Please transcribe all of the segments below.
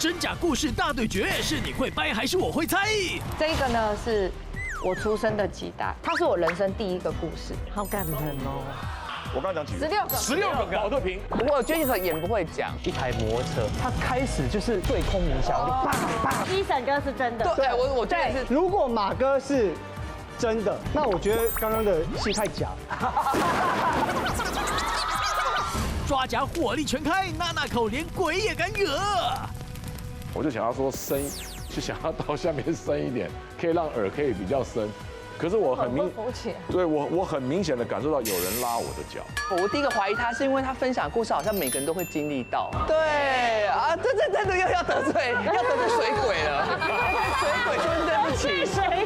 真假故事大对决，是你会掰还是我会猜？这个呢是我出生的几代，它是我人生第一个故事，好感人哦。我刚刚讲几个16个，保特瓶。我觉得可演不会讲，一台摩托车，它开始就是对空鸣响，就叭叭。一审哥是真的，对我觉得是。如果马哥是真的，那我觉得刚刚的戏太假。抓夹火力全开，娜娜口连鬼也敢惹。我就想要说深，就想要到下面深一点，可以让耳可以比较深。可是我很对我很明显的感受到有人拉我的脚。我第一个怀疑他是因为他分享的故事好像每个人都会经历到。对啊，这真的又要得罪水鬼了，水鬼真对不起。水鬼。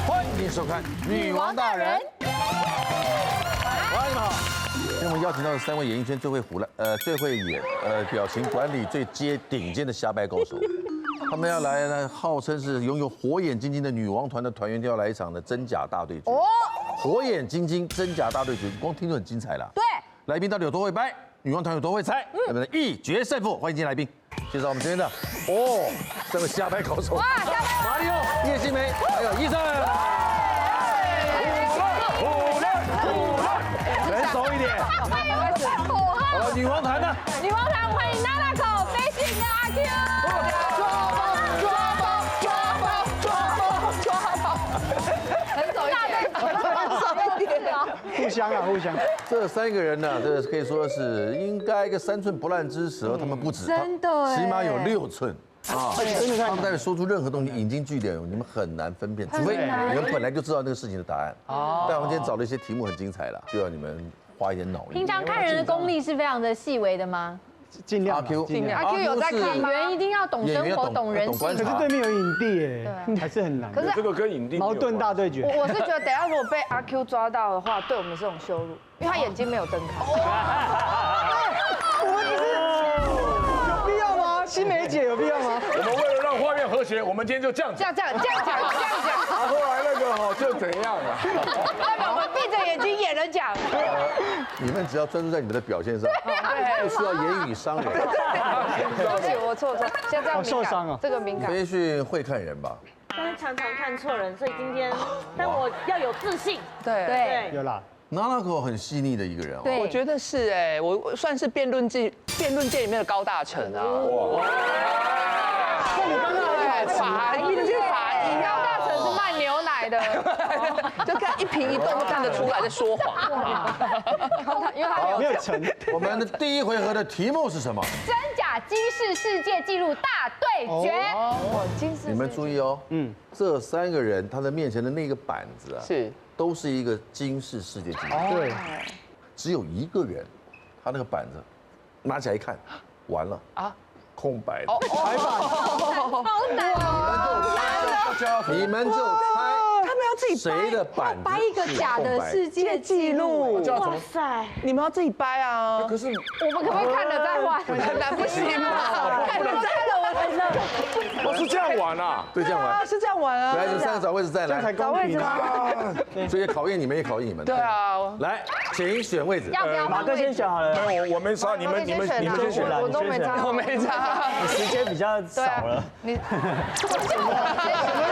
欢迎收看《女王大人》。欢迎你们好。今天我们邀请到的3位演艺圈最会演表情管理最顶尖的瞎掰高手，他们要来呢，号称是拥有火眼金睛的女王团的团员，都要来一场的真假大对决。哦，火眼金睛真假大对决，光听就很精彩了。对，来宾到底有多会掰，女王团有多会猜，我们一决胜负。欢迎今天来宾，介绍我们今天的3位瞎掰高手。哇，马里奥、叶欣湄，还有医生。人熟一点。好了，女王团呢？女王团欢迎娜娜口、飞信跟阿 Q。很走一点，互相。这3个人呢，这可以说是应该一个3寸不烂之舌，他们不止，真的，起码有6寸。啊，他们在说出任何东西引经据典，你们很难分辨，除非你们本来就知道那个事情的答案。哦，但我们今天找了一些题目很精彩了，就要你们花一点脑力。平常看人的功力是非常的细微的吗？尽量。阿 Q 有在看吗？演员一定要懂生活、懂人性。可是对面有影帝哎，还是很难。可是这个跟影帝矛盾大对决。我是觉得，等下如果被阿 Q 抓到的话，对我们是种羞辱，因为他眼睛没有睁开。我们不是有必要吗？欣湄姐有必要吗？我们为了让画面和谐，我们今天就这样讲。这样讲。后来那个就怎样了？代表我们闭着眼睛演了讲。你们只要专注在你们的表现上，不需要言语伤人。对不起，我错，现在这样受伤啊，这个敏感。飞讯会看人吧？但是常常看错人，所以今天，但我要有自信。对，有啦。娜娜口很细腻的一个人哦。我觉得是我算是辩论界里面的高大成啊。哇！法医高大成是卖牛奶的，就看一颦一动都看得出来在说谎。因为他没有成。我们的第1回合的题目是什么？真假金氏世界纪录大对决。你们注意哦，这3个人他的面前的那个板子啊，都是一个金氏世界纪录。对，只有一个人，他那个板子拿起来一看，完了啊，空白的。白板。好难哦！你们就猜。他们要自己谁的板子掰一个假的世界纪录。哇塞！你们要自己掰啊！可是我们可不可以看了再换？那不行嘛！看了再了，我是这样玩啊？对，这样玩。是这样玩啊！来，你们3个找位置再来。找位置吗？所以考验你们，也考验你们。对啊。来，请选位置。要不要？马哥先选好了。没有，我没差，你们先选。我都没差，我没差。你时间比较少了。你什么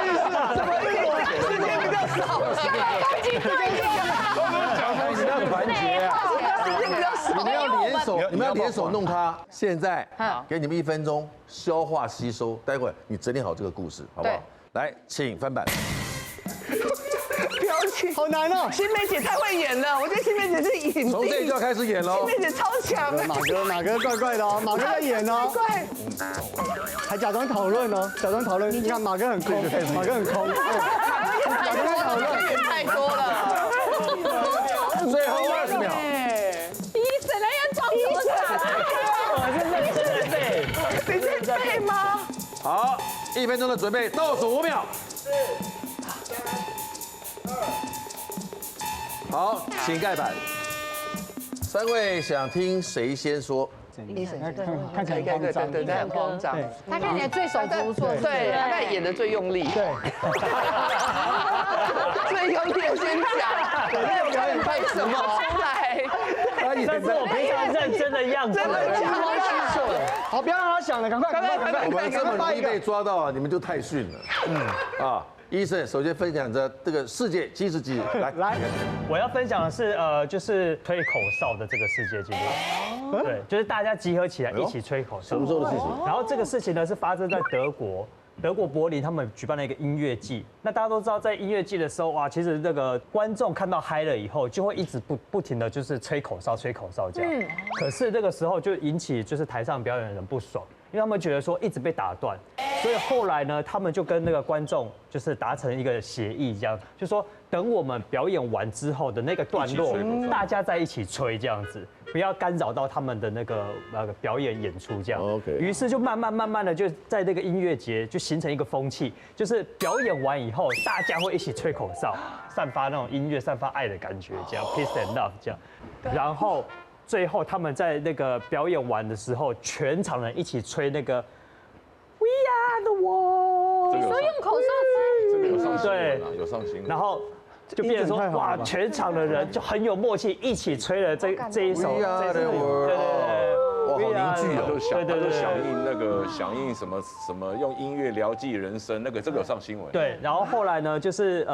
意思啊？什么意思？时间比较少。攻击对你们要团结啊！你们要联手弄他。现在给你们1分钟消化吸收，待会儿你整理好这个故事，好不好？来，请翻版。表情好难哦！欣湄姐太会演了，我觉得欣湄姐是影帝。从这里就要开始演喽。欣湄姐超强的。马哥怪怪的哦，马哥在演哦。怪。还假装讨论哦，假装讨论。你看马哥很空，马哥很空。马哥在讨论。太多了。最后20秒。医生来要装什么傻？我是背。你在背吗？好，1分钟的准备，倒数5秒。好，请盖板。3位想听谁先说？看起来很慌张，对，很慌张。他看起来最手足无措，对，他演的最用力。对。最用力先讲，对，表演背什么出来？这是我平常认真的样子。真的假的？好，不要让他想了，赶快。我们这么容易被抓到啊，你们就太逊了。啊，医生首先分享着这个世界吉时纪录，来，我要分享的是就是吹口哨的这个世界纪录。对，就是大家集合起来一起吹口哨。什么时候的事情？然后这个事情呢是发生在德国柏林，他们举办了一个音乐季。那大家都知道，在音乐季的时候，哇，其实这个观众看到嗨了以后，就会一直不停的就是吹口哨这样。可是这个时候就引起就是台上表演的人不爽，因为他们觉得说一直被打断，所以后来呢，他们就跟那个观众就是达成一个协议，这样就说等我们表演完之后的那个段落，大家在一起吹这样子。不要干扰到他们的那个表演演出这样。OK。于是就慢慢的就在这个音乐节就形成一个风气，就是表演完以后，大家会一起吹口哨，散发那种音乐、散发爱的感觉，这样 peace and love 这样。然后最后他们在那个表演完的时候，全场人一起吹那个 We Are the World。你说用口哨吹？这个有上新闻啊，有上新闻。然后。就变成说，哇，全场的人就很有默契，一起吹了这一首，对，哇，好凝聚哦，就响应什么用音乐疗剂人生，这个有上新闻。对，然后后来呢，就是是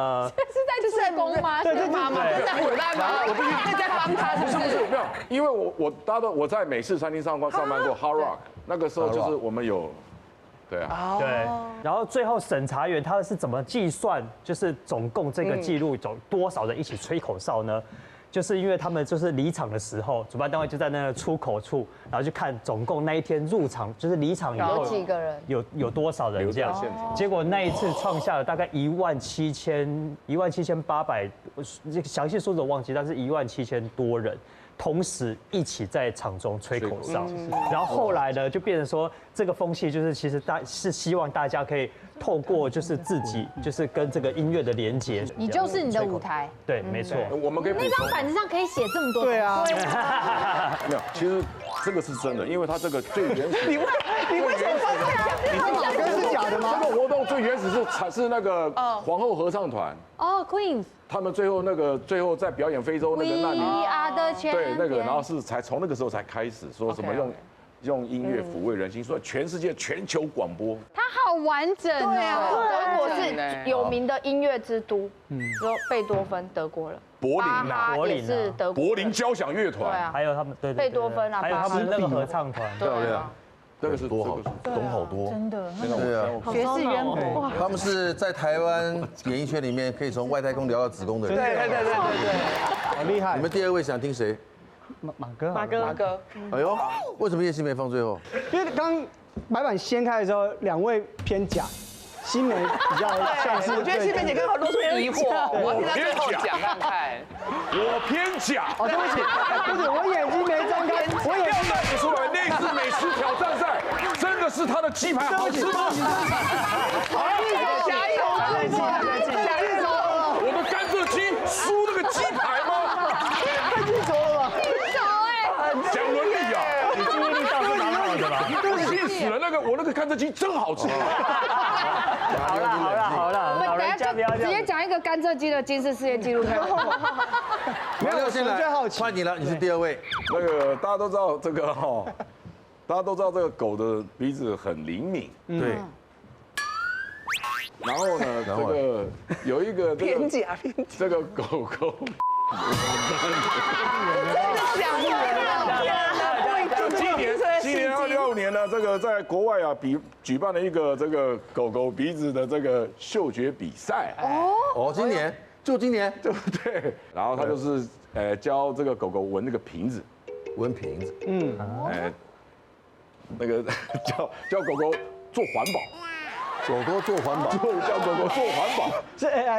在公吗？对，妈妈在唬烂吗？我必须在帮他，不是没有，因为我在美式餐厅上班过 Hard Rock， 那个时候就是我们有。对啊，对，然后最后审查员他是怎么计算，就是总共这个记录多少人一起吹口哨呢？就是因为他们就是离场的时候，主办单位就在那个出口处，然后去看总共那一天入场就是离场以后有几个人，有多少人这样。结果那一次创下了大概17800，这个详细数字我忘记，但是17000多人。同时一起在场中吹口哨，然后后来呢，就变成说这个风气就是其实是希望大家可以透过就是自己就是跟这个音乐的连结，你就是你的舞台，对，没错。我们可以那张板子上可以写这么多，对啊，没有，其实这个是真的，因为它这个最原始，你为什么放在这是假的吗？这个活动最原始是那个皇后合唱团哦 ，Queen。他们最后在表演非洲那个难民，对那个，然后才从那个时候才开始说什么用音乐抚慰人心，所以全世界全球广播，它好完整哦。对啊，德国是有名的音乐之都，说贝多芬德国人，柏林也是德国，柏林交响乐团，对啊，还有他们对贝多芬啊，还有他们那个合唱团，对啊。这个是多好，懂好多，真的，对啊，学识渊博。他们是在台湾演艺圈里面可以从外太空聊到子宫的人，对，好厉害。你们第二位想听谁？马哥。哎呦，为什么叶欣梅放最后？因为刚白板掀开的时候，两位偏假，欣梅比较像是。我觉得欣梅姐刚好露出疑惑，我要听她最后讲看看。我偏假。哦，对不起，我眼睛没睁开，我眼睛看不出来那次美食挑战赛真的是他的鸡排好吃吗？加油！我的甘蔗鸡输那个鸡排吗？太记仇了吧？讲伦理啊！你记忆力倒是蛮好的吧？气死了，我那个甘蔗鸡真好吃。好了，我们等下就直接讲一个甘蔗鸡的吉尼斯世界纪录。没有，现在换你了，你是第二位。那个大家都知道这个大家都知道这个狗的鼻子很灵敏，对。然后呢，这个有一个偏假，这个狗狗。今年2025年呢，这个在国外啊举办了一个这个狗狗鼻子的这个嗅觉比赛。哦，今年对不对？然后他就是教这个狗狗闻那个瓶子，闻瓶子，那个教狗狗做环保。狗狗做环保，叫狗狗做环保。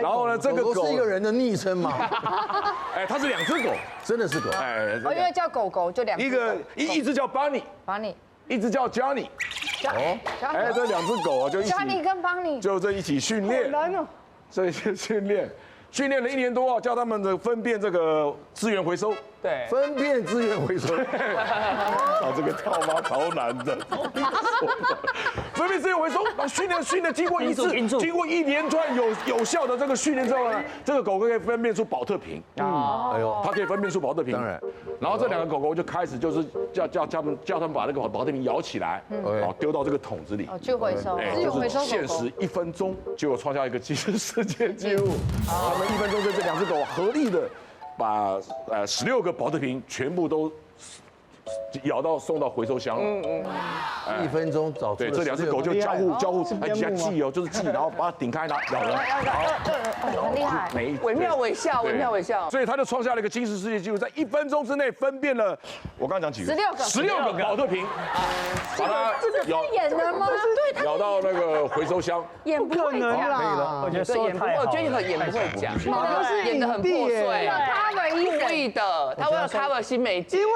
然后呢，这个狗是一个人的昵称嘛？它是2只狗，真的是狗。因为叫狗狗就2只，一只叫 Bunny， 一只叫 Johnny。这2只狗啊就一起 Johnny 跟 Bunny 就这一起训练，难哦。这些训练了1年多啊，教他们的分辨这个资源回收。对，分辨资源回收。啊，这个套妈超难的，分辨资源回收，然后训练经过经过一连串有效的这个训练之后呢，这个狗狗可以分辨出保特瓶啊，哎呦，它可以分辨出保特瓶，当然，然后这两个狗狗就开始就是叫他们把那个保特瓶摇起来，哦，丢到这个桶子里，去回收，就是限时1分钟，结果创下一个吉尼斯世界纪录，他们1分钟这两只狗合力的把16个保特瓶全部都咬到送到回收箱了。1分钟找出对，这两只狗就交互，还记哦，就是记，然后把它顶开，然后咬人，很厉害，惟妙惟肖，惟妙惟肖。所以他就创下了一个吉尼斯世界纪录，在1分钟之内分辨了我刚刚讲几个，16个保特瓶，把它演的吗？对，咬到那个回收箱，演不会讲，可以了。我觉得说得太好了，我觉得演不会讲，演得很破碎，故意的，他为了 cover 新美姐。因为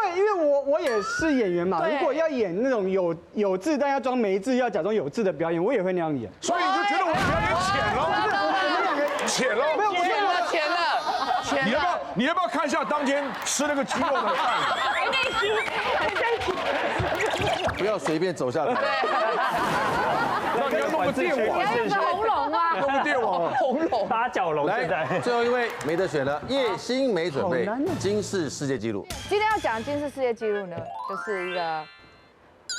我也是演员嘛，如果要演那种有字但要装没字，要假装有字的表演，我也会那样演。所以你就觉得我们表演浅了，没有，你要不要看一下当天吃那个鸡肉的饭？不要随便走下台。那你要弄个电网，红龙啊，弄个电网，红龙八角龙现在。来，最后一位没得选了，叶欣湄准备金氏世界纪录。今天要讲的金氏世界纪录呢，就是一个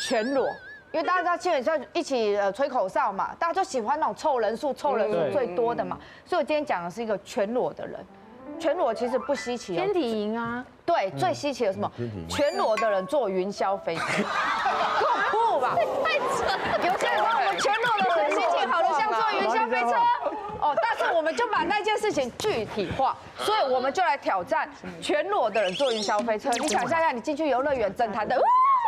全裸。因为大家知道基本上一起吹口哨嘛，大家就喜欢那种凑人数最多的嘛，所以我今天讲的是一个全裸的人。全裸其实不稀奇，天体营啊，对，最稀奇的是什么？全裸的人坐云霄飞车，够酷吧？太扯！有些人说我们全裸的人心情好的像坐云霄飞车，哦，但是我们就把那件事情具体化，所以我们就来挑战全裸的人坐云霄飞车。你想象一下，你进去游乐园，整台的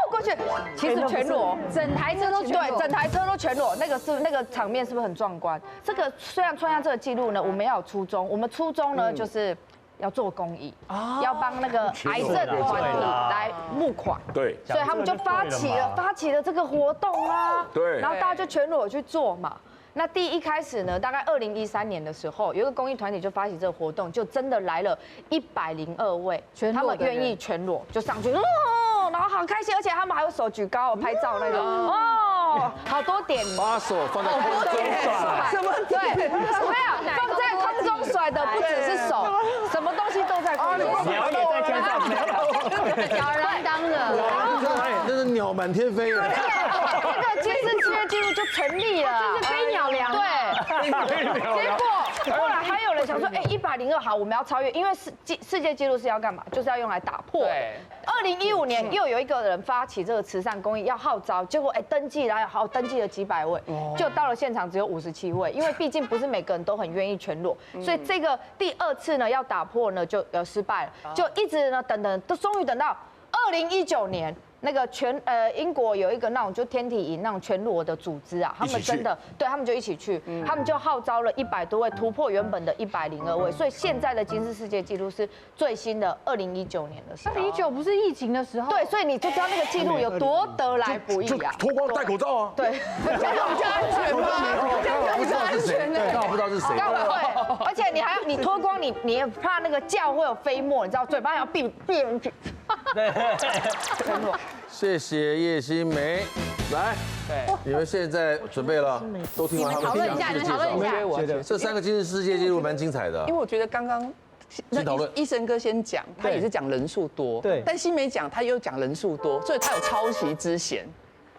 过去，其实全裸，整台车都对，整台车都全裸，那个场面是不是很壮观？这个虽然创下这个记录呢，我们要有初衷，我们初衷呢就是要做公益，要帮那个癌症团体来募款。对，所以他们就发起了这个活动啊。对，然后大家就全裸去做嘛。那一开始呢，大概2013年的时候，有一个公益团体就发起这个活动，就真的来了102位，他们愿意全裸就上去，然后好开心，而且他们还有手举高拍照那种，好多点，把手放在空中甩，什么对，没有放在空中甩的不只是手，什么东西都在空中，鸟也在天上，吊儿郎当的，那是鸟满天飞了。这个吉尼斯世界纪录就成立了，就是飞鸟粮，对，结果后来还有人想说，102好，我们要超越，因为世界纪录是要干嘛？就是要用来打破。2015年又有一个人发起这个慈善公益，要号召，结果登记了登记了几百位，就到了现场只有57位，因为毕竟不是每个人都很愿意全裸，所以这个第2次呢要打破呢就失败了，就一直呢等，都终于等到2019年。那个英国有一个那种就天体营那种全裸的组织啊，他们真的对他们就一起去，他们就号召了100多位，突破原本的102位，所以现在的吉尼斯世界纪录是最新的2019年的时候。2019不是疫情的时候？对，所以你就知道那个纪录有多得来不易啊！脱光戴口罩啊！对，这样比较安全吗？不知道是谁，刚好不知道是谁。对，而且你脱光你也怕那个叫会有飞沫，你知道嘴巴要闭人去。对，谢谢叶欣湄，来，你们现在准备了，都听完他们分享的介绍。这3个吉尼斯世界纪录蛮精彩的，因为我觉得刚刚医生哥先讲，他也是讲人数多，对，但欣湄讲他又讲人数多，所以他有抄袭之嫌。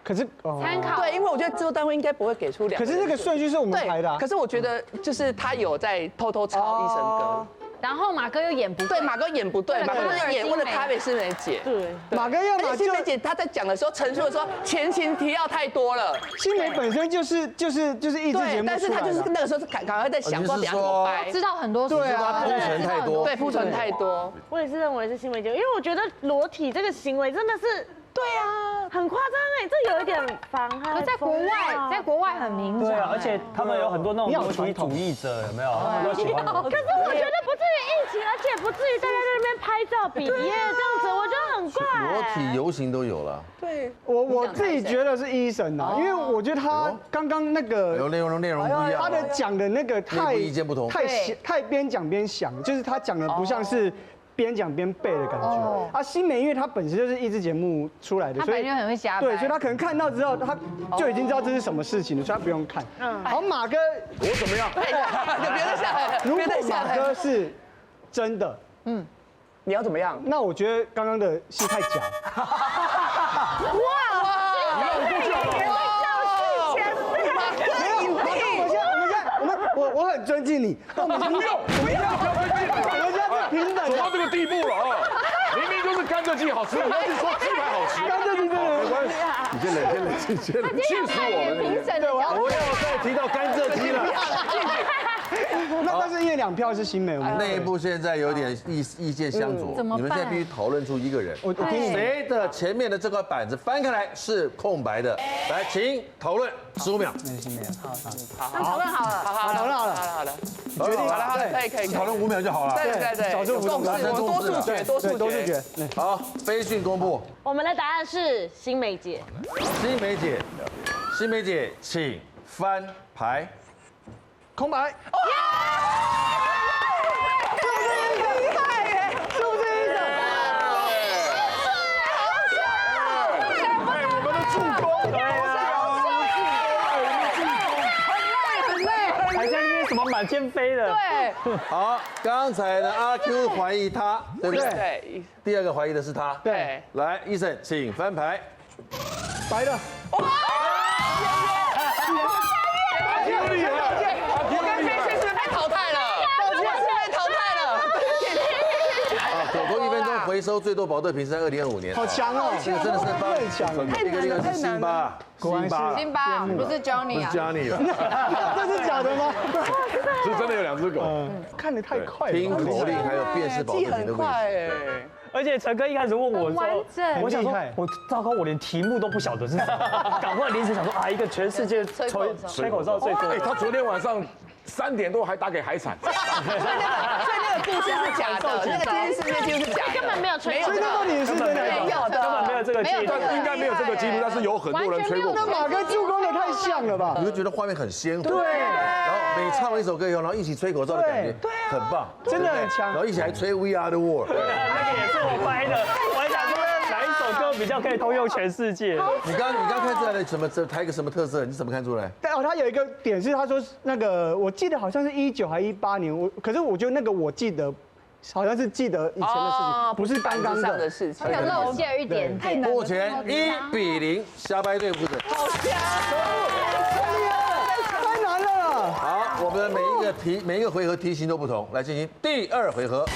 可是参考对，因为我觉得制作单位应该不会给出2个。可是那个顺序是我们排的。可是我觉得就是他有在偷抄医生哥。然后马哥又演不对，马哥演不对，马哥演为了咖啡欣湄姐。对，马哥要嘛欣湄姐她在讲的时候陈述的时候前情提要太多了。欣湄本身就是益智节目，但是她就是那个时候赶快在想说怎样怎么掰，知道很多，对啊，铺陈太多，对，铺陈太多。我也是认为是欣湄姐，因为我觉得裸体这个行为真的是。对啊，很夸张哎，这有一点妨害。可在国外很明显。对啊，而且他们有很多那种裸体主义者，有没有？他们都喜欢。可是我觉得不至于疫情，而且不至于大家在那边拍照比耶这样子，我觉得很怪。裸体游行都有了。对，我自己觉得是医生啊，因为我觉得他刚刚那个内容不一样，他的讲的那个意见不同，太边讲边想，就是他讲的不像是。边讲边背的感觉。啊，新美因为他本身就是益智节目出来的，所以他很会瞎掰。对，所以他可能看到之后，他就已经知道这是什么事情了，所以他不用看。好，马哥，我怎么样？别再下来了，如果别再下马来了。哥是真的，你要怎么样？那我觉得刚刚的戏太假。我很尊敬你，不用，不要尊敬了，人家是平等走到这个地步了啊！明明就是甘蔗鸡好吃，我要是说鸡排好吃，甘蔗鸡真的没关系，你先冷静，气死我了！评审的角度，不要再提到甘蔗鸡了。那但是因为2票是新美，内部现在有点意见相左，你们现在必须讨论出一个人。我听你谁的前面的这块板子翻开来是空白的？来，请讨论15秒。新美，那讨论好了，好了，决定好了，可以，讨论5秒就好了。对，少数服从，多数决。好，飞讯公布，我们的答案是新梅姐。新梅姐，请翻牌。空白。满天飞的。对。好，刚才呢阿 Q 怀疑他，对不对？对。第二个怀疑的是他。对。来，医生，请翻牌。白的。哇！阿 Q 厉害，我跟飞信是不是被淘汰了？我是被淘汰了。啊，狗狗1分钟回收最多保特瓶是在2025年。好强哦！这个真的是很强，一个是辛巴，辛巴不是 Johnny 啊，不是 Johnny 了。这是假的吗？是真的有2只狗。看得太快了。听口令还有辨识保特瓶的位置。而且陈哥一开始问我说，我想说，我糟糕，我连题目都不晓得是什么，赶快临时想说啊，一个全世界吹口哨最多。他昨天晚上3点多还打给海产，所以那个故事是假的，那个这件事情几乎是假的，根本没有吹过。所以那到底是真的？没有的，根本没有这个记录，应该没有这个记录，但是有很多人吹过。那马哥助攻的太像了吧？你会觉得画面很鲜活。对。然后每唱完一首歌以后，然后一起吹口哨的感觉，对，很棒，真的很强。然后一起来吹 We Are the World。那个也是我拍的，我还想说哪一首歌比较可以通用全世界。你刚看出来的什么？他一个什么特色？你怎么看出来？但他有一个点是，他说那个我记得好像是19还18年，可是我觉得那个我记得。好像是记得以前的事情，不是刚刚的事情，有露馅一点点。目前1比0，瞎掰队负责。好强，太难了。好，我们每一个回合题型都不同，来进行第2回合。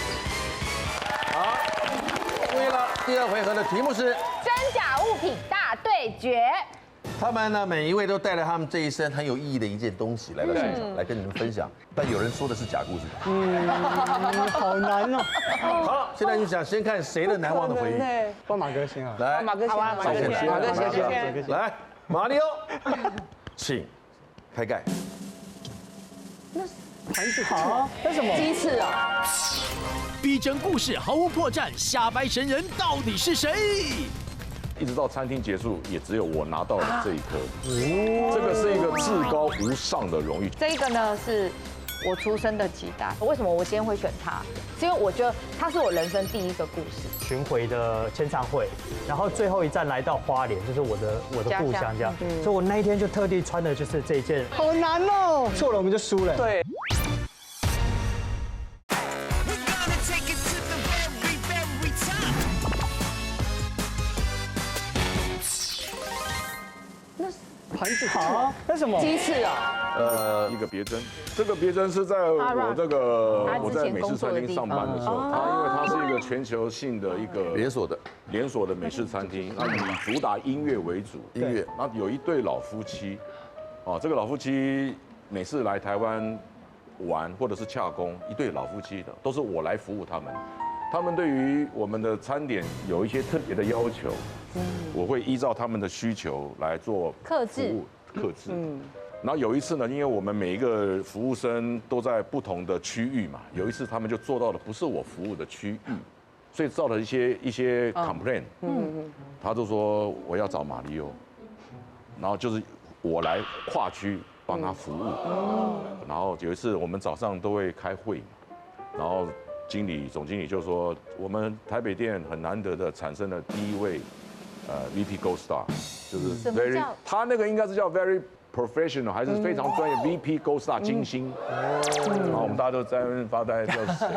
好，注意了，第2回合的题目是真假物品大对决。他们呢，每一位都带了他们这一生很有意义的一件东西来到现场，来跟你们分享。但有人说的是假故事。好难哦。好，现在就想先看谁的难忘的回忆。放马哥先啊。来，马哥先，马哥先。来，马里奥，请开盖。盘子好，那什么？鸡翅啊！逼真故事毫无破绽，瞎掰神人到底是谁？一直到餐厅结束，也只有我拿到了这一颗。这个是一个至高无上的荣誉。这个呢是我出生的鸡蛋。为什么我今天会选它？是因为我觉得它是我人生第一个故事。巡回的签唱会，然后最后一站来到花莲，就是我的故乡这样。所以我那一天就特地穿的就是这一件。好难哦，错了我们就输了。对。盘子好，那什么？鸡翅啊！一个别针，这个别针是在我在美式餐厅上班的时候，因为它是一个全球性的一个连锁的美式餐厅，那以主打音乐为主，然后有一对老夫妻，这个老夫妻每次来台湾玩或者是洽公，一对老夫妻的都是我来服务他们。他们对于我们的餐点有一些特别的要求，我会依照他们的需求来做客制。然后有一次呢，因为我们每一个服务生都在不同的区域嘛，有一次他们就做到了不是我服务的区域，所以造了一些 complaint。他就说我要找马里欧，然后就是我来跨区帮他服务。然后有一次我们早上都会开会嘛，然后总经理就说，我们台北店很难得的产生了第一位VP Gold Star， 就是 very， 他那个应该是叫 very professional， 还是非常专业 VP Gold Star 金星。然后我们大家都在那边发呆，这是谁？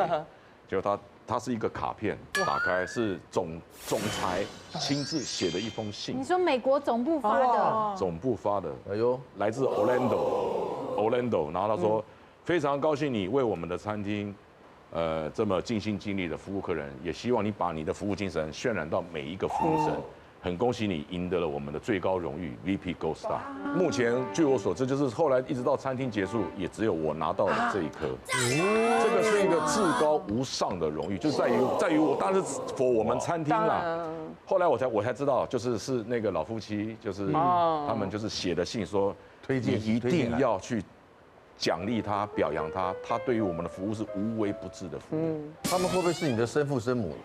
结果他是一个卡片，打开是总裁亲自写的一封信。你说美国总部发的？总部发的，哎呦，来自 Orlando， 然后他说非常高兴你为我们的餐厅，这么尽心尽力的服务客人，也希望你把你的服务精神渲染到每一个服务生。很恭喜你赢得了我们的最高荣誉 VP Gold Star。目前据我所知，就是后来一直到餐厅结束，也只有我拿到了这一颗。这个是一个至高无上的荣誉，就在于我当时 for 我们餐厅啦。后来我才知道，是那个老夫妻，就是他们就是写的信说，推荐你一定要去奖励他、表扬他，他对于我们的服务是无微不至的服务。他们会不会是你的生父生母？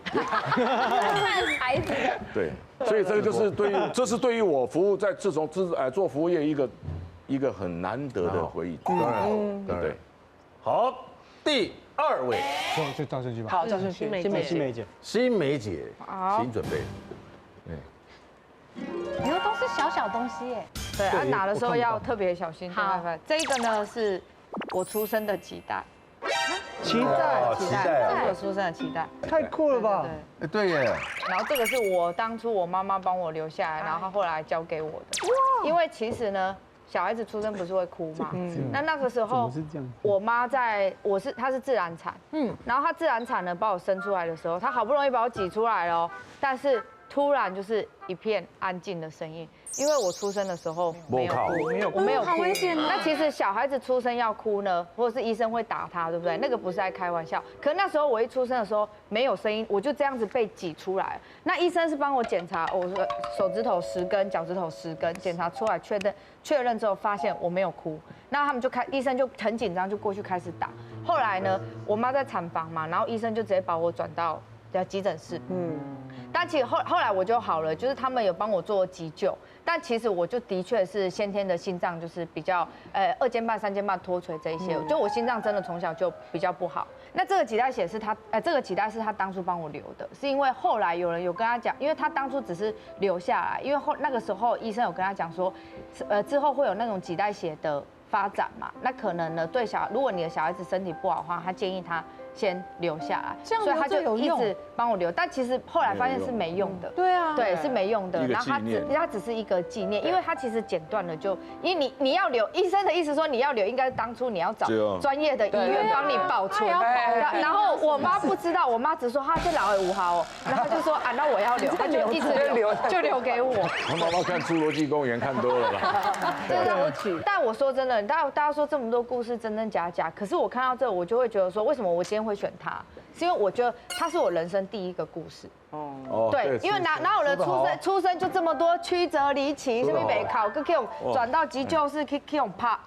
孩子。对，所以这个就是这是对于我服务在自从做服务业一个很难得的回忆。当然，对。好，第2位，就照顺序吧。好，赵顺勋，新梅姐，新梅姐，请准备。你说都是小小东西耶。对，啊，拿的时候要特别小心。好，这个呢是我出生的脐带。期待，这是我出生的脐带。太酷了吧？哎，对耶。然后这个是我当初我妈妈帮我留下来，然后她后来交给我的。因为其实呢，小孩子出生不是会哭嘛？那个时候我妈她是自然产，然后她自然产呢把我生出来的时候，她好不容易把我挤出来了，但是突然就是一片安静的声音。因为我出生的时候没有哭，我没有哭，好危险哦。那其实小孩子出生要哭呢，或者是医生会打他，对不对？那个不是在开玩笑。可那时候我一出生的时候没有声音，我就这样子被挤出来。那医生是帮我检查，我手指头10根，脚趾头10根，检查出来确认之后发现我没有哭。那他们医生就很紧张，就过去开始打。后来呢，我妈在产房嘛，然后医生就直接把我转到急诊室。但其实后来我就好了，就是他们有帮我做急救，但其实我就的确是先天的心脏就是比较2尖瓣、3尖瓣脱垂这一些，就我心脏真的从小就比较不好。那这个脐带血是这个脐带是他当初帮我留的，是因为后来有人有跟他讲，因为他当初只是留下来，因为那个时候医生有跟他讲说，之后会有那种脐带血的发展嘛，那可能呢如果你的小孩子身体不好的话，他建议他先留下来，所以他就一直帮我留，但其实后来发现是没用的。对啊，对，是没用的。然后它只是一个纪念，因为它其实剪断了就，因为你要留，医生的意思说你要留，应该是当初你要找专业的医院帮你保存。然后我妈不知道，我妈只说这老五号哦，然后就说啊，那我要留，她就一直留，就留给我。他妈妈看《侏罗纪公园》看多了啦。但我说真的，大家说这么多故事真真假假，可是我看到这，我就会觉得说，为什么我今天会选它？是因为我觉得它是我人生第一个故事。对，因为哪有人出生就这么多曲折离奇，是不是没考个 Q 转到急救室 Q 啪。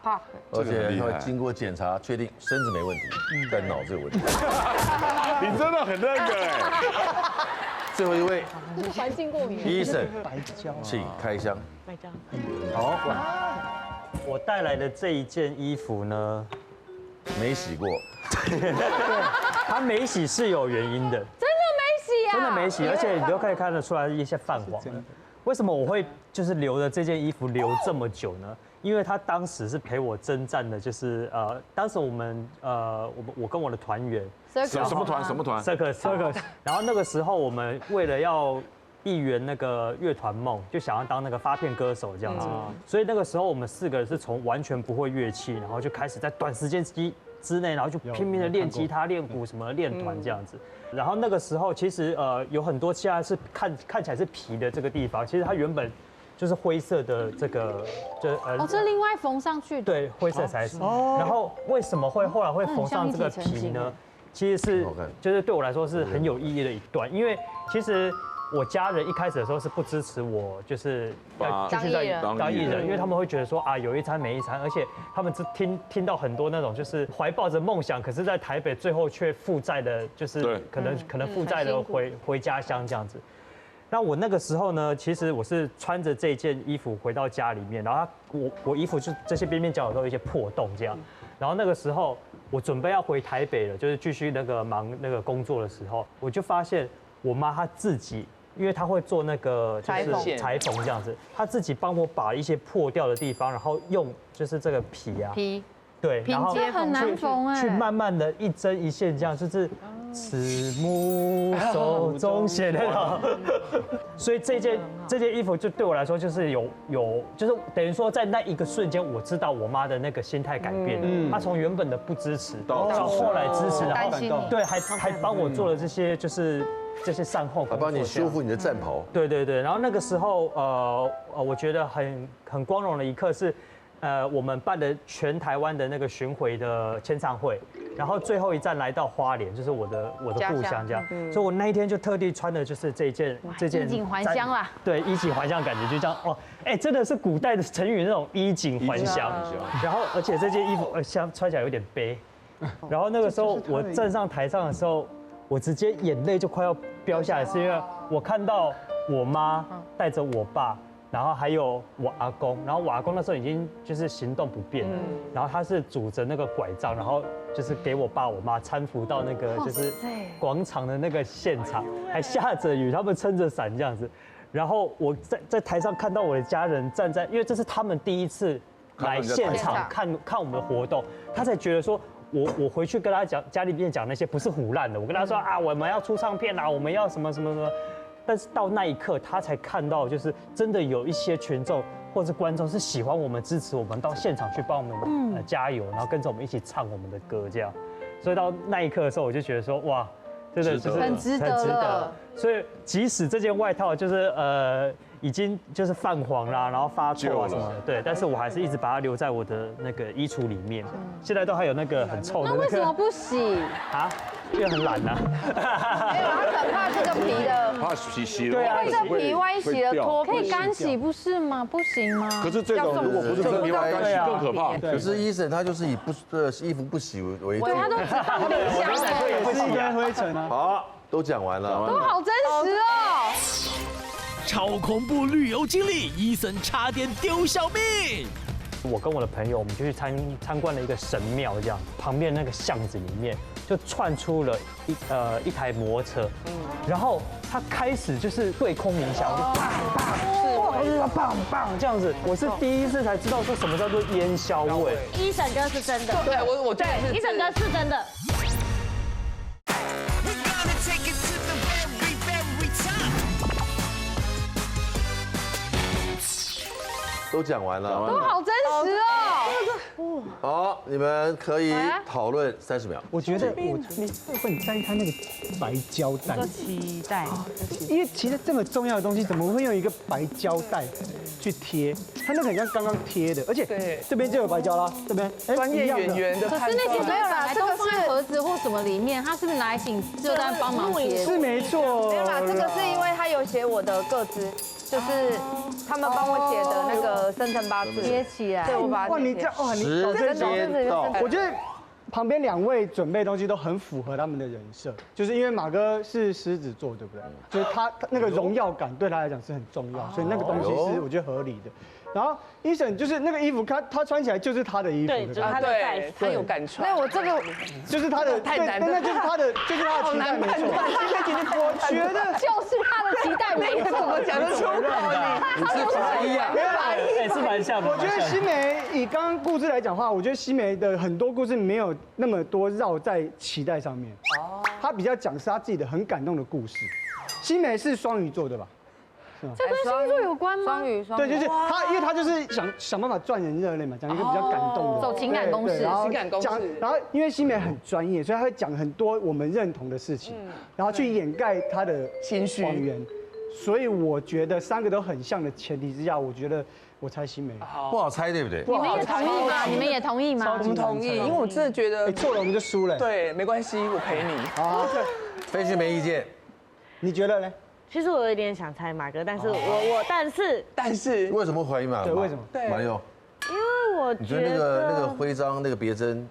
而且他会经过检查，确定身子没问题，但脑子有问题。你真的很那个哎。最后一位，环境过敏。医生，请开箱。好，我带来的这一件衣服呢，没洗过。它没洗是有原因的。真的没洗，而且你都可以看得出来一些泛黄了。为什么我会就是留着这件衣服留这么久呢？因为他当时是陪我征战的，就是当时我跟我的团员什么团？Circus。然后那个时候我们为了要一圆那个乐团梦，就想要当那个发片歌手这样子。所以那个时候我们4个人是从完全不会乐器，然后就开始在短时间之内，然后就拼命的练吉他、练鼓什么练团这样子。然后那个时候其实有很多现在是看起来是皮的这个地方，其实它原本就是灰色的这个这另外缝上去的。对，灰色材质。然后为什么后来会缝上这个皮呢？其实就是对我来说是很有意义的一段，因为其实我家人一开始的时候是不支持我，就是要继续在当艺人，因为他们会觉得说啊有一餐没一餐，而且他们听到很多那种就是怀抱着梦想，可是在台北最后却负债的，就是可能负债的回家乡这样子。那我那个时候呢，其实我是穿着这件衣服回到家里面，然后我衣服就这些边边角角都有一些破洞这样，然后那个时候我准备要回台北了，就是继续那个忙那个工作的时候，我就发现我妈她自己，因为她会做那个就是裁缝这样子，她自己帮我把一些破掉的地方，然后用就是这个皮啊，对，然后很难缝哎，去慢慢的一针一线这样，就是慈母手中线那种。所以这件衣服就对我来说就是有就是等于说在那一个瞬间，我知道我妈的那个心态改变了，她从原本的不支持到后来支持，然后对还帮我做了这些就是这些善后工作，还帮你修复你的战袍。对对对，然后那个时候我觉得很光荣的一刻是。我们办的全台湾的那个巡回的签唱会，然后最后一站来到花莲，就是我的故乡这样，所以我那一天就特地穿的就是这件衣锦还乡啦，对，衣锦还乡感觉就这样哦，哎，真的是古代的成语那种衣锦还乡，然后而且这件衣服像穿起来有点悲，然后那个时候我站上台上的时候，我直接眼泪就快要飙下来，是因为我看到我妈带着我爸。然后还有我阿公，然后我阿公那时候已经就是行动不便了，然后他是拄着那个拐杖，然后就是给我爸我妈搀扶到那个就是广场的那个现场，还下着雨，他们撑着伞这样子。然后我在台上看到我的家人站在，因为这是他们第一次来现场看我们的活动，他才觉得说。我回去跟他讲，家里面讲那些不是唬烂的，我跟他说啊，我们要出唱片啊，我们要什么什么什么。但是到那一刻，他才看到，就是真的有一些群众或者观众是喜欢我们、支持我们，到现场去帮我们加油，然后跟着我们一起唱我们的歌，这样。所以到那一刻的时候，我就觉得说，哇，真的就是很值得。所以即使这件外套就是已经就是泛黄啦，然后发臭啊什么的，对，但是我还是一直把它留在我的那个衣橱里面。现在都还有那个很臭的。那为什么不洗啊？因为很懒呐。没有，他很怕这个皮的，怕洗了，对啊，这皮万一洗了脱皮，可以干洗不是吗？不行吗？可是这种如果不是真皮外干洗更可怕。可是医生他就是以衣服不洗为主，他都只放冰箱哎，也是一堆灰尘啊。好，都讲完了，都好真实哦。超恐怖旅游经历，伊森差点丢小命。我跟我的朋友，我们就去参观了一个神庙，这样旁边那个巷子里面就窜出了一台摩托车，然后他开始就是对空鸣响，就棒棒这样子。我是第一次才知道说什么叫做烟硝味。医生哥是真的，对我觉得是医生哥是真的。都讲完了，都好真实哦。好，你们可以讨论30秒。我觉得你会很在意他那个白胶带，期待，因为其实这么重要的东西，怎么会用一个白胶带去贴？它那个很像刚刚贴的，而且这边就有白胶啦，这边专业演员的。可是那些没有啦，都放在盒子或什么里面，他是不是拿来请就在帮忙贴？是没错。没有啦，这个是因为他有写我的个资。就是他们帮我写的那个生辰八字贴起来，对，我把它你这哇，你时间到，我觉得旁边2位准备的东西都很符合他们的人设，就是因为马哥是狮子座，对不对？就是他那个荣耀感对他来讲是很重要，所以那个东西是我觉得合理的。然后医生就是那个衣服，他穿起来就是他的衣服，对，就是他的 size，他有敢穿。那我这个就是他的，太难，那就是他的期待，没错。我觉得就是他的期待，没错。怎么讲得出口你是法医啊？是蛮像的。我觉得西梅以刚刚故事来讲的话，我觉得西梅的很多故事没有那么多绕在期待上面。哦。他比较讲是他自己的很感动的故事。西梅是双鱼座对吧？这跟星座有关吗？双鱼，对，就是他，因为他就是想办法赚人热泪嘛，讲一个比较感动的，走情感公式，情感公式。然后因为西梅很专业，所以他会讲很多我们认同的事情，然后去掩盖他的心虚谎言。所以我觉得3个都很像的前提之下，我觉得我猜西梅不好猜，对不对？你们也同意吗？你们也同意吗？我们同意，因为我真的觉得错了我们就输了。对，没关系，我陪你。好，飞旭没意见，你觉得呢？其实我有点想猜马哥，但是但是为什么怀疑马？对，为什么？马六，因为我你觉得那个徽章那个别针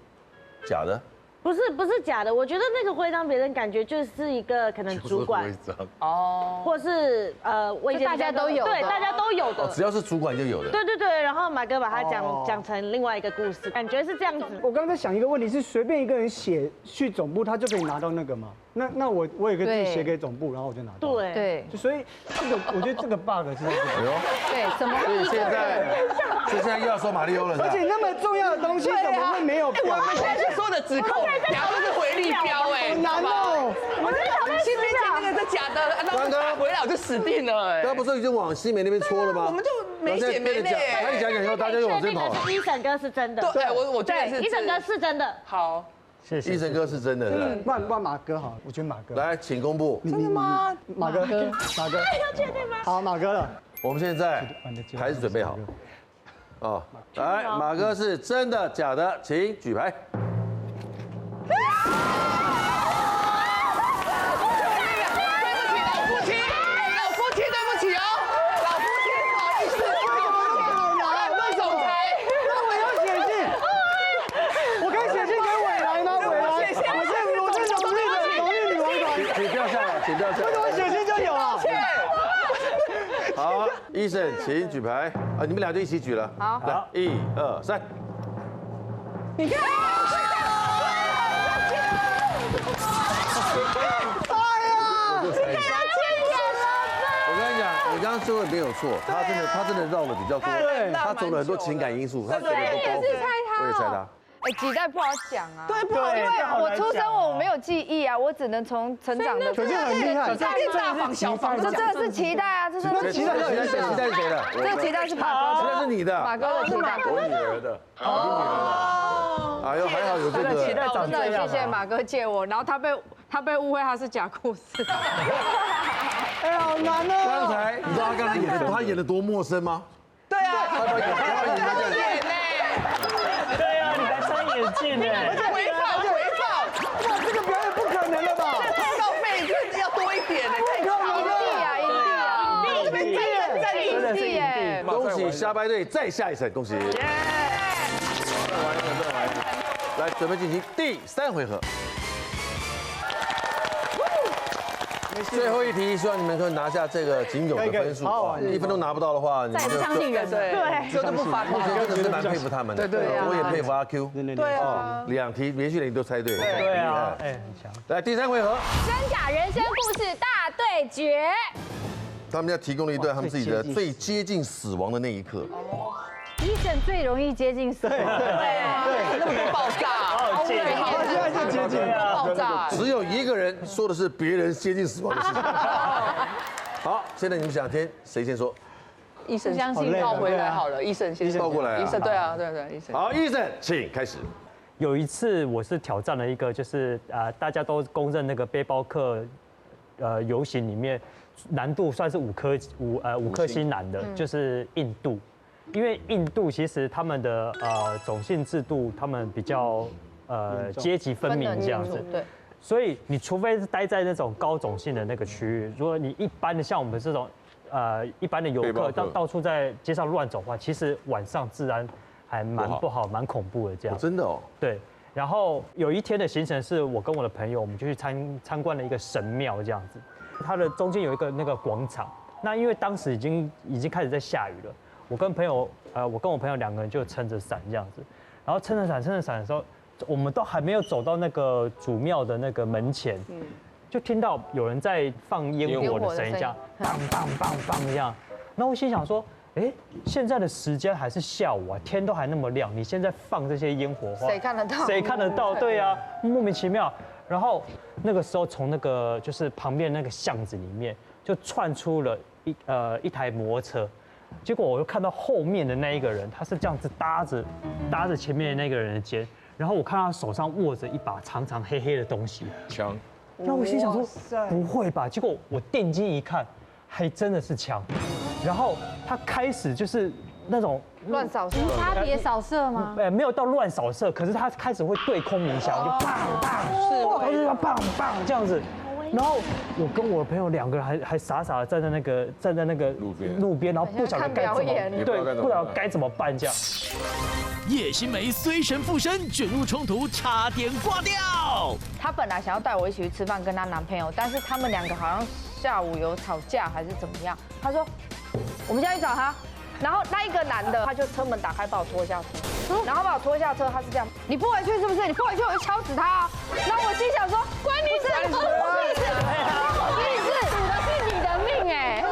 假的？不是假的，我觉得那个徽章别人感觉就是一个可能主管哦，或是位阶大家都有，对，大家都有的，只要是主管就有的。对，然后马哥把它讲成另外一个故事，感觉是这样子。我刚才想一个问题是，随便一个人写去总部，他就可以拿到那个吗？那我也可以自己写给总部，然后我就拿到。对，所以这个我觉得这个 bug 是。对，怎么？所以现在又要说马里欧了，而且那么重要的东西怎么会没有？我们现在说的指控，然后都是回力标，哎，好难哦。我们新编辑那个是假的，刚刚回来我就死定了，哎。刚刚不是已经往西梅那边戳了吗？我们就没写没泪。他一讲以后，大家就往这跑了。一审哥是真的，对，我觉得是。一审哥是真的。好。谢谢。一审哥是真的，不然马哥好，我觉得马哥来，请公布。真的吗？马哥，要确定吗？好，马哥了。我们现在牌子准备好。哦，来，马哥是真的假的，请举牌。好，医生，请举牌啊！你们俩就一起举了。好，来，1、2、3。你看，我跟你讲，你刚刚说的没有错，他真的绕的比较多，他走了很多情感因素，他觉得都包袱。我也猜他。哎，几代不好讲啊。对，不好，因为我出生我没有记忆啊，我只能从成长的。可是很厉害，这是大房小房，这是脐带啊，这是脐带是谁的？这个脐带是马哥，脐带是你的，马哥的脐带，我女儿的。哦。哎呦，还好有这个。脐带长这样。谢谢马哥借我，然后他被误会他是假故事。哎呀，好难哦。刚才你知道他刚才他演的多陌生吗？对啊，他演呢。对啊，你还穿眼镜呢。回放，哇，这个表演不可能了吧？告费要多一点呢，太高了。影帝耶！恭喜瞎掰队再下一层，恭喜！来，准备进行第3回合。最后一题，希望你们可以拿下这个仅有的分数。1分钟拿不到的话，你们就相信人，对，真的不烦。目前真的是蛮佩服他们的，对，我也佩服阿 Q。对啊，2题连续都猜对，对啊，哎，很强。来，第3回合，真假人生故事大对决。他们要提供了一段他们自己的最接近死亡的那一刻。医生最容易接近死亡，对，那么多爆炸，现在是接近爆炸，只有一个人说的是别人接近死亡的事情。好，现在你们想听谁先说？医生相信绕回来好了，医生先倒过来啊。医生对啊，医生。好，医生，请开始。有一次我是挑战了一个，就是大家都公认那个背包客游行里面难度算是5颗星难的，就是印度。因为印度其实他们的种姓制度，他们比较阶级分明这样子，对，所以你除非是待在那种高种姓的那个区域，如果你一般的像我们这种一般的游客到处在街上乱走的话，其实晚上治安还蛮不好，蛮恐怖的这样。真的哦。对。然后有一天的行程是我跟我的朋友，我们就去参观了一个神庙这样子，它的中间有一个那个广场。那因为当时已经开始在下雨了。我跟我朋友2个人就撑着伞这样子，然后撑着伞的时候，我们都还没有走到那个主庙的那个门前，就听到有人在放烟火的声音，这样棒棒棒棒这样。然后我心想说，哎，现在的时间还是下午啊，天都还那么亮，你现在放这些烟火花，谁看得到？谁看得到？对啊，莫名其妙。然后那个时候从那个就是旁边那个巷子里面就窜出了一台摩托车。结果我又看到后面的那一个人，他是这样子搭着前面的那个人的肩，然后我看他手上握着一把长长黑黑的东西，枪。那我心想说，不会吧？结果我定睛一看，还真的是枪。然后他开始就是那种乱扫射，无差别扫射吗？没有到乱扫射，可是他开始会对空鸣响，就棒棒，是棒棒这样子。然后我跟我的朋友2个人还傻傻的站在那个路边，然后不晓得该怎么办这样。叶欣湄随神附身，卷入冲突，差点挂掉。她本来想要带我一起去吃饭，跟她男朋友，但是他们两个好像下午有吵架还是怎么样。她说我们现在去找他，然后那一个男的他就车门打开把我拖下车，然后把我拖下车，他是这样，你不回去是不是？你不回去我就敲死他。然后我心想说关你事，关我屁事，关我屁事，赌的是你的命哎。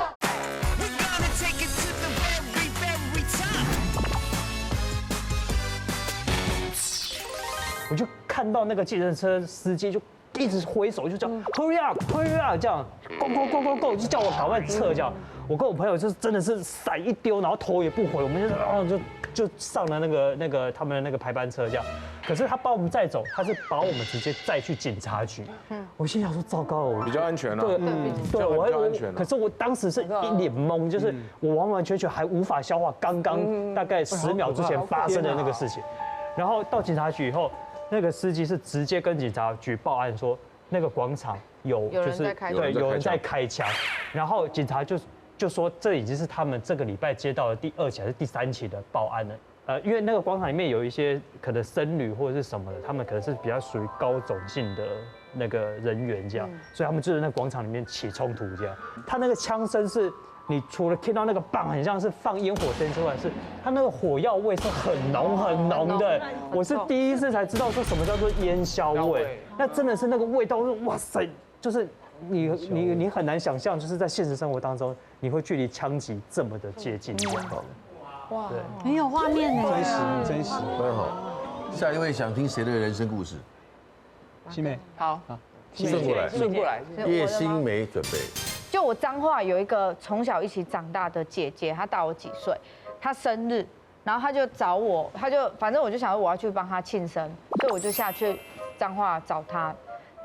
我就看到那个计程车司机就一直挥手，就叫 hurry up，hurry up， 这样 go， 就叫我赶快撤这样。我跟我朋友就是真的是伞一丢，然后头也不回，我们就上了那个他们的那个排班车这样。可是他把我们载走，他是把我们直接载去警察局。我心想说糟糕了，比较安全啊。对，我比较安全。可是我当时是一脸懵，就是我完完全全还无法消化刚刚大概10秒之前发生的那个事情。然后到警察局以后。那个司机是直接跟警察局报案说，那个广场有就是对有人在开枪，然后警察就说这已经是他们这个礼拜接到的第2起还是第3起的报案了。因为那个广场里面有一些可能僧侣或者是什么的，他们可能是比较属于高种姓的那个人员这样，所以他们就在那广场里面起冲突这样。他那个枪声是。你除了听到那个棒很像是放烟火声之外，是它那个火药味是很浓的。我是第一次才知道说什么叫做烟硝味，那真的是那个味道是哇塞，就是你很难想象，就是在现实生活当中，你会距离枪击这么的接近。哇，很有画面呢，真实，很好。下一位想听谁的人生故事？欣湄，好，顺过来，叶欣湄准备。就我彰化有一个从小一起长大的姐姐，她大我几岁，她生日，然后她就找我，反正我就想说我要去帮她庆生，所以我就下去彰化找她。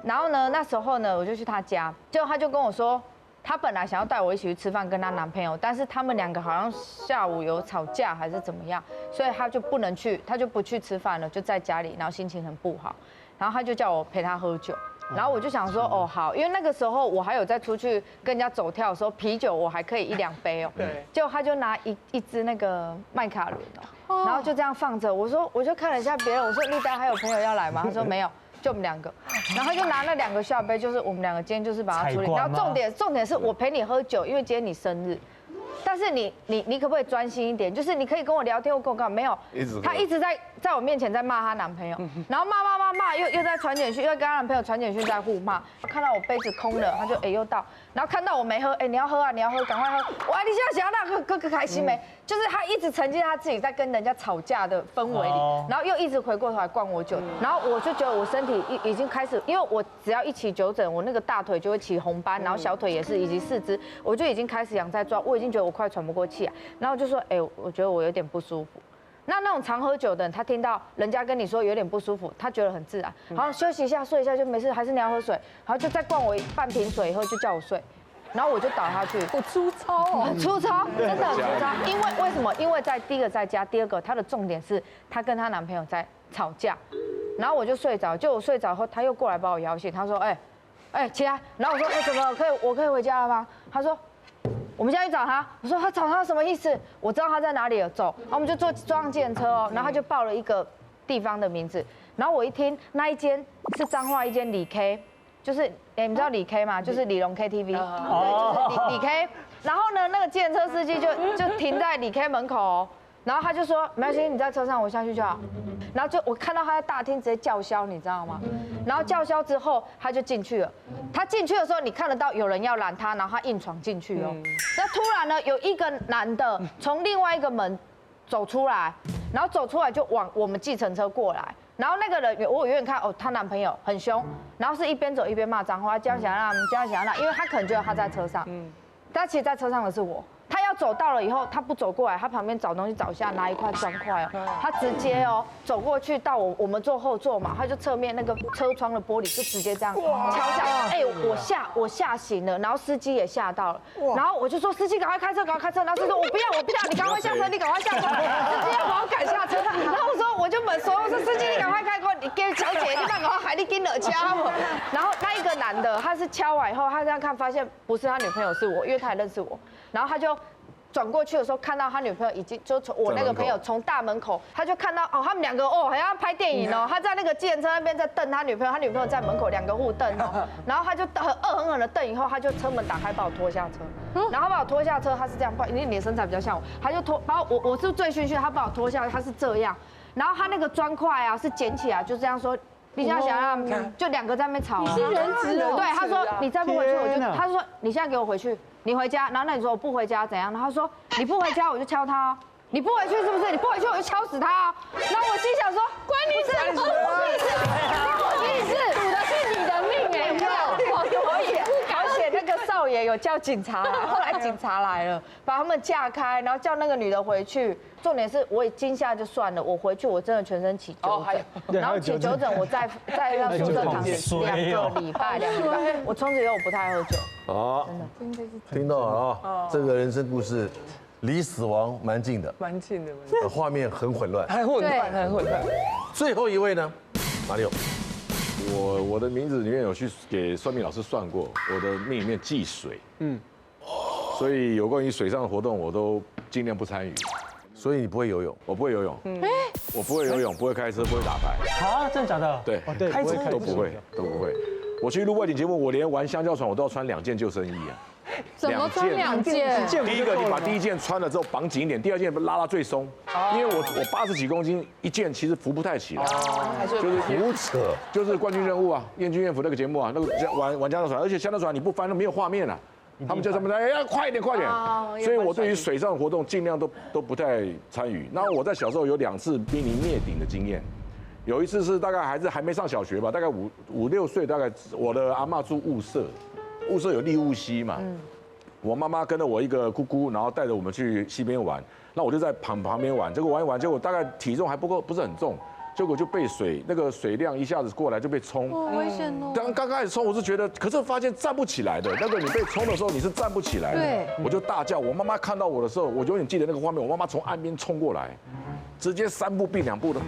然后呢，那时候呢，我就去她家，结果她就跟我说，她本来想要带我一起去吃饭，跟她男朋友，但是他们两个好像下午有吵架还是怎么样，所以她就不能去，她就不去吃饭了，就在家里，然后心情很不好，然后她就叫我陪她喝酒。然后我就想说，哦好，因为那个时候我还有在出去跟人家走跳的时候，啤酒我还可以1-2杯哦。对。结果他就拿一支那个麦卡伦哦，然后就这样放着。我就看了一下别人，我说丽丹还有朋友要来吗？他说没有，就我们2个。然后他就拿那2个下杯，就是我们2个今天就是把它处理。然后重点是我陪你喝酒，因为今天你生日。但是你可不可以专心一点？就是你可以跟我聊天或跟我干嘛？没有，她一直在我面前在骂她男朋友，然后骂，又在传简讯，又跟她男朋友传简讯在互骂。看到我杯子空了，她就又倒，然后看到我没喝，你要喝啊，你要喝，赶快喝！哇，你现在想要那哥开心没？就是她一直沉浸她自己在跟人家吵架的氛围里，然后又一直回过头来灌我酒，然后我就觉得我身体已经开始，因为我只要一起酒疹，我那个大腿就会起红斑，然后小腿也是，以及4肢，我就已经开始痒在抓，我已经觉得我快喘不过气来，然后就说，我觉得我有点不舒服。那种常喝酒的人，他听到人家跟你说有点不舒服，他觉得很自然，好休息一下睡一下就没事，还是你要喝水，然后就再灌我半瓶水以后就叫我睡，然后我就倒下去。好粗糙哦，很粗糙，真的很粗糙。因为什么？因为第一个在家，第二个她的重点是她跟她男朋友在吵架，然后我就睡着，就我睡着后，他又过来把我摇醒，他说起来，然后我说怎么我可以回家了吗？他说。我们现在去找他，我说他找他什么意思？我知道他在哪里了，走，然后我们就坐上计程车哦，然后他就报了一个地方的名字，然后我一听那一间是彰化一间李 K， 就是你知道李 K 吗？就是李龙 KTV， 对，就是李 K， 然后呢，那个计程车司机就停在李 K 门口哦。然后他就说没关系，你在车上，我下去就好。然后我看到他在大厅直接叫嚣，你知道吗？然后叫嚣之后，他就进去了。他进去的时候，你看得到有人要拦他，然后他硬闯进去哦。那突然呢，有一个男的从另外一个门走出来，然后走出来就往我们计程车过来。然后那个人我远远看，她男朋友很凶，然后是一边走一边骂脏话，这样想让，因为他可能觉得他在车上，但其实在车上的是我。他要走到了以后，他不走过来，他旁边找东西找下，拿一块砖块哦，他直接走过去到我们坐后座嘛，他就侧面那个车窗的玻璃就直接这样敲下，我吓醒了，然后司机也吓到了，然后我就说司机赶快开车，然后司机说我不要，你赶快下车，你赶快下车，司机要把我赶下车，然后我就猛说，我说司机你赶快开过，你给小姐你赶快喊你给我掐我，然后那一个男的他是敲完以后，他这样看发现不是他女朋友是我，因为他也认识我。然后他就转过去的时候，看到他女朋友已经就从我那个朋友从大门口，他就看到哦，他们两个哦，好像拍电影哦，他在那个计程车那边在瞪他女朋友，他女朋友在门口2个互瞪哦，然后他就很恶狠狠的瞪，以后他就车门打开把我拖下车，然后把我拖下车，他是这样，因为你的身材比较像我，他就把我是醉醺醺，他把我拖下，他是这样，然后他那个砖块啊是捡起来就这样说。你这样想啊，就2个在那边吵。你是人质哦。对，他说你再不回去，我就，他说你现在给我回去，你回家。然后那你说我不回家怎样？然后他说你不回家我就敲他哦，你不回去是不是？你不回去我就敲死他哦。然后我心想说关你事，关你事，关你事，赌的是你的命哎，而且那个少爷有叫警察来，后来警察来了，把他们架开，然后叫那个女的回去。重点是我惊吓就算了，我回去我真的全身起酒疹，然后起酒疹我在让宿舍躺2个礼拜，我从此以后我不太喝酒。好，听到了啊，这个人生故事离死亡蛮近的，蛮近的，画面很混乱，很混乱。最后一位呢，马里奥。我的名字里面有去给算命老师算过，我的命里面忌水，所以有关于水上的活动我都尽量不参与。所以你不会游泳？我不会游泳，我不会游泳，不会开车，不会打牌。啊，真的假的？对，开车都不会。我去录外景节目，我连玩香蕉船我都要穿2件救生衣啊。怎么穿2件？第一个你把第1件穿了之后绑紧一点，第2件拉到最松，因为我80几公斤1件其实浮不太起来，就是胡扯，就是冠军任务啊，燕君燕府那个节目啊，那个玩香蕉船，而且香蕉船你不翻都没有画面啊。他们叫什么呢？哎呀，快一点，快点！所以我对于水上活动尽量都不太参与。那我在小时候有2次濒临灭顶的经验，有一次是大概还没上小学吧，大概5、6岁，大概我的阿嬷住雾社，雾社有利雾溪嘛，我妈妈跟着我一个姑姑，然后带着我们去溪边玩，那我就在旁边玩，结果玩一玩，结果大概体重还不是很重。结果就被那个水量一下子过来就被冲，好危险哦！刚开始冲我是觉得，可是发现站不起来的。那个你被冲的时候你是站不起来的，对，我就大叫。我妈妈看到我的时候，我永远记得那个画面。我妈妈从岸边冲过来，直接3步并2步的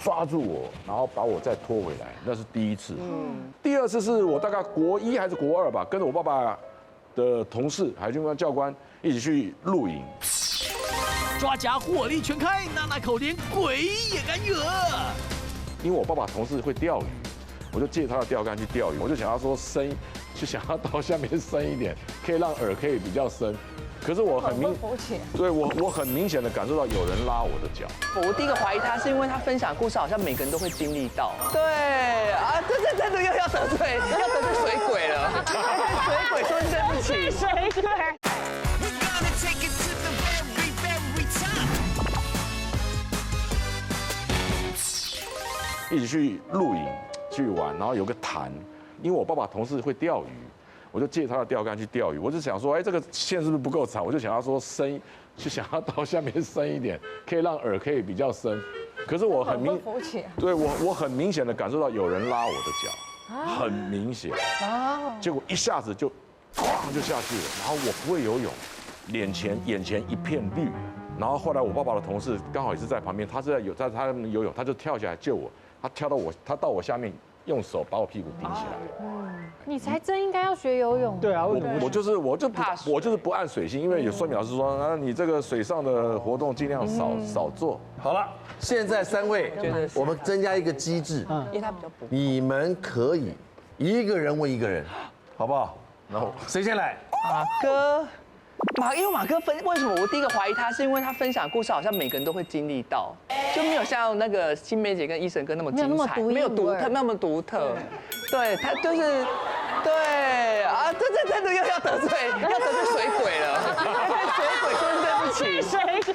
抓住我，然后把我再拖回来。那是第1次。第2次是我大概国1还是国2吧，跟着我爸爸的同事海军官教官一起去露营。抓夹火力全开，那口连鬼也敢惹。因为我爸爸同事会钓鱼，我就借他的钓竿去钓鱼，我就想要说深，就想要到下面深一点，可以让饵可以比较深。可是我我很明显的感受到有人拉我的脚。我第一个怀疑他是因为他分享故事，好像每个人都会经历到。对啊，这真的又要得罪水鬼了，水鬼说对不起，水鬼。一起去露营去玩，然后有个潭，因为我爸爸同事会钓鱼，我就借他的钓竿去钓鱼。我就想说，哎，这个线是不是不够长？我就想要说深，就想要到下面深一点，可以让饵可以比较深。可是我很对我很明显的感受到有人拉我的脚，很明显。结果一下子就哐就下去了，然后我不会游泳，眼前一片绿。然后后来我爸爸的同事刚好也是在旁边，他是在他们游泳，他就跳下来救我。他到我下面，用手把我屁股顶起来。你才真应该要学游泳。对啊，我就是不按水性，因为有算命老师说，啊，你这个水上的活动尽量少做。好了，现在3位，我们增加一个机制，因为他比较不，你们可以1个人问1个人，好不好？然后谁先来？马哥。因为马哥为什么我第一个怀疑他，是因为他分享的故事好像每个人都会经历到，就没有像那个新梅姐跟医生哥那么精彩，没有独特那么独特。对他就是对啊，这真的又要得罪水鬼了，水鬼说对不起，水鬼，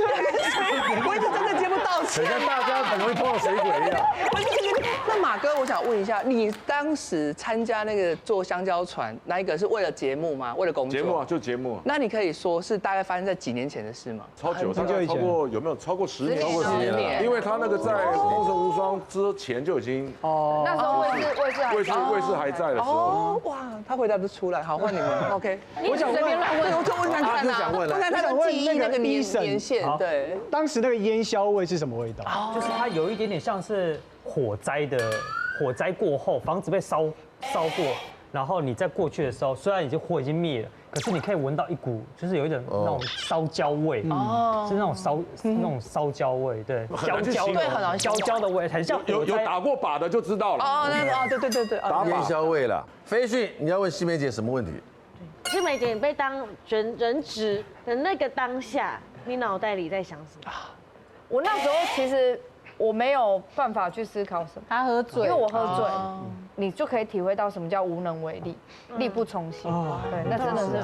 我一直真的接不到气，很像大家很容易碰到水鬼一样。那马哥，我想问一下，你当时参加那个坐香蕉船，那一个是为了节目吗？为了工作？节目啊，就节目。那你可以说是大概发生在几年前的事吗？超久，超过有没有超过10年？超过10年了，因为他那个在《风神无双》之前就已经那时候卫视还在的时候。哦，哇，他回答不出来，好，换你们 ，OK。我想随便乱问，我就问看看啊，问看他的记忆那个年限，对。当时那个烟硝味是什么味道？就是它有一点点像是火灾过后，房子被烧过，然后你在过去的时候，虽然火已经灭了，可是你可以闻到一股就是有一点那种烧焦味，是那种烧焦味，对，焦对，很难焦焦的味，很像有打过靶的就知道了。哦，对，打烟硝味了。飞迅，你要问西梅姐什么问题？西梅姐，你被当人质的那个当下，你脑袋里在想什么？我那时候其实我没有办法去思考什么，他喝醉，因为我喝醉，你就可以体会到什么叫无能为力，力不从心。对，那真的是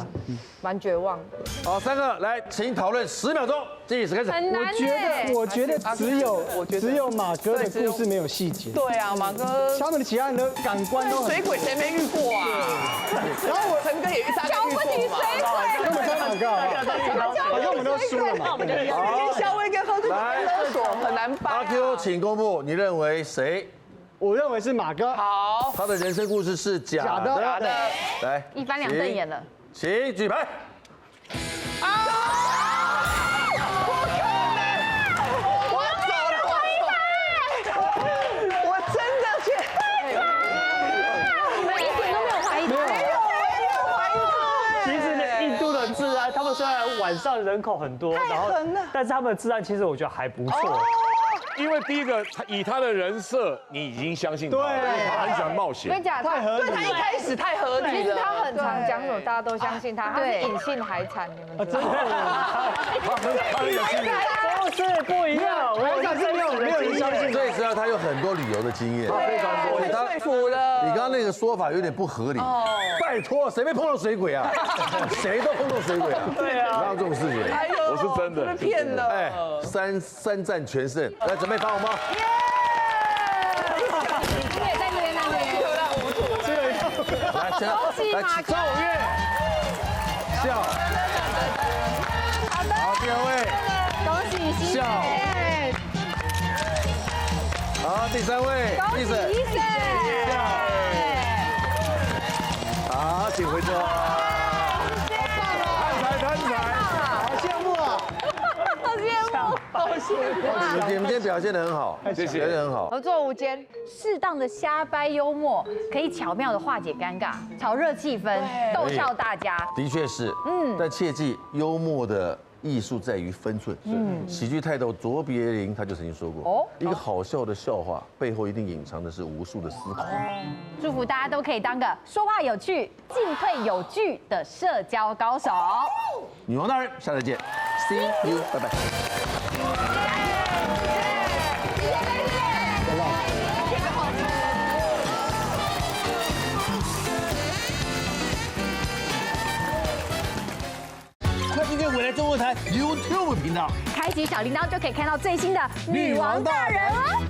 蛮绝望的。好，3个来，请讨论10秒钟，计时开始。很难我觉得只有马哥的故事没有细节。对啊，马哥，他们的其他人的感官都很。水鬼谁没遇过啊？然后陈哥也瞧不起水鬼。跟我们猜马哥好不好？反正我们都输了嘛。烟硝味跟喝醉跟勒索很难掰。阿 Q， 请公布，你认为谁？我认为是马哥。好，他的人生故事是假的。来，一翻两瞪眼了。请举牌。虽然晚上人口很多，然后但是他们的治安其实我觉得还不错。因为第一个，以他的人设，你已经相信他，对，他很喜欢冒险。我跟你讲，太合理了。对他一开始太合理了。其实他很常讲什么，大家都相信他。他是隐性海产，你们知道吗？他很有信都是不一样。我讲是没有人相信。所以知道他有很多旅游的经验，非常多，被说服了。你刚刚那个说法有点不合理。拜托，谁没碰到水鬼啊？谁都碰到水鬼啊？对啊，哪有这种事情？我是真的被骗了。哎，三战全胜，来准备发红包。来，赵月，笑。好，第2位，恭喜西笑。好，第3位，医生，笑。好，请回座。贪财，好羡慕啊！你们今天表现得很好，谢谢，表现得很好。合作无间，适当的瞎掰幽默，可以巧妙的化解尴尬，炒热气氛，逗笑大家。的确是，但切记幽默的艺术在于分寸。喜剧泰斗卓别林他就曾经说过，一个好笑的笑话背后一定隐藏的是无数的思考。祝福大家都可以当个说话有趣、进退有据的社交高手。女王大人，下次见 ，See you， 拜拜。快订阅未来中文台 YouTube 频道，开启小铃铛就可以看到最新的女王大人哦。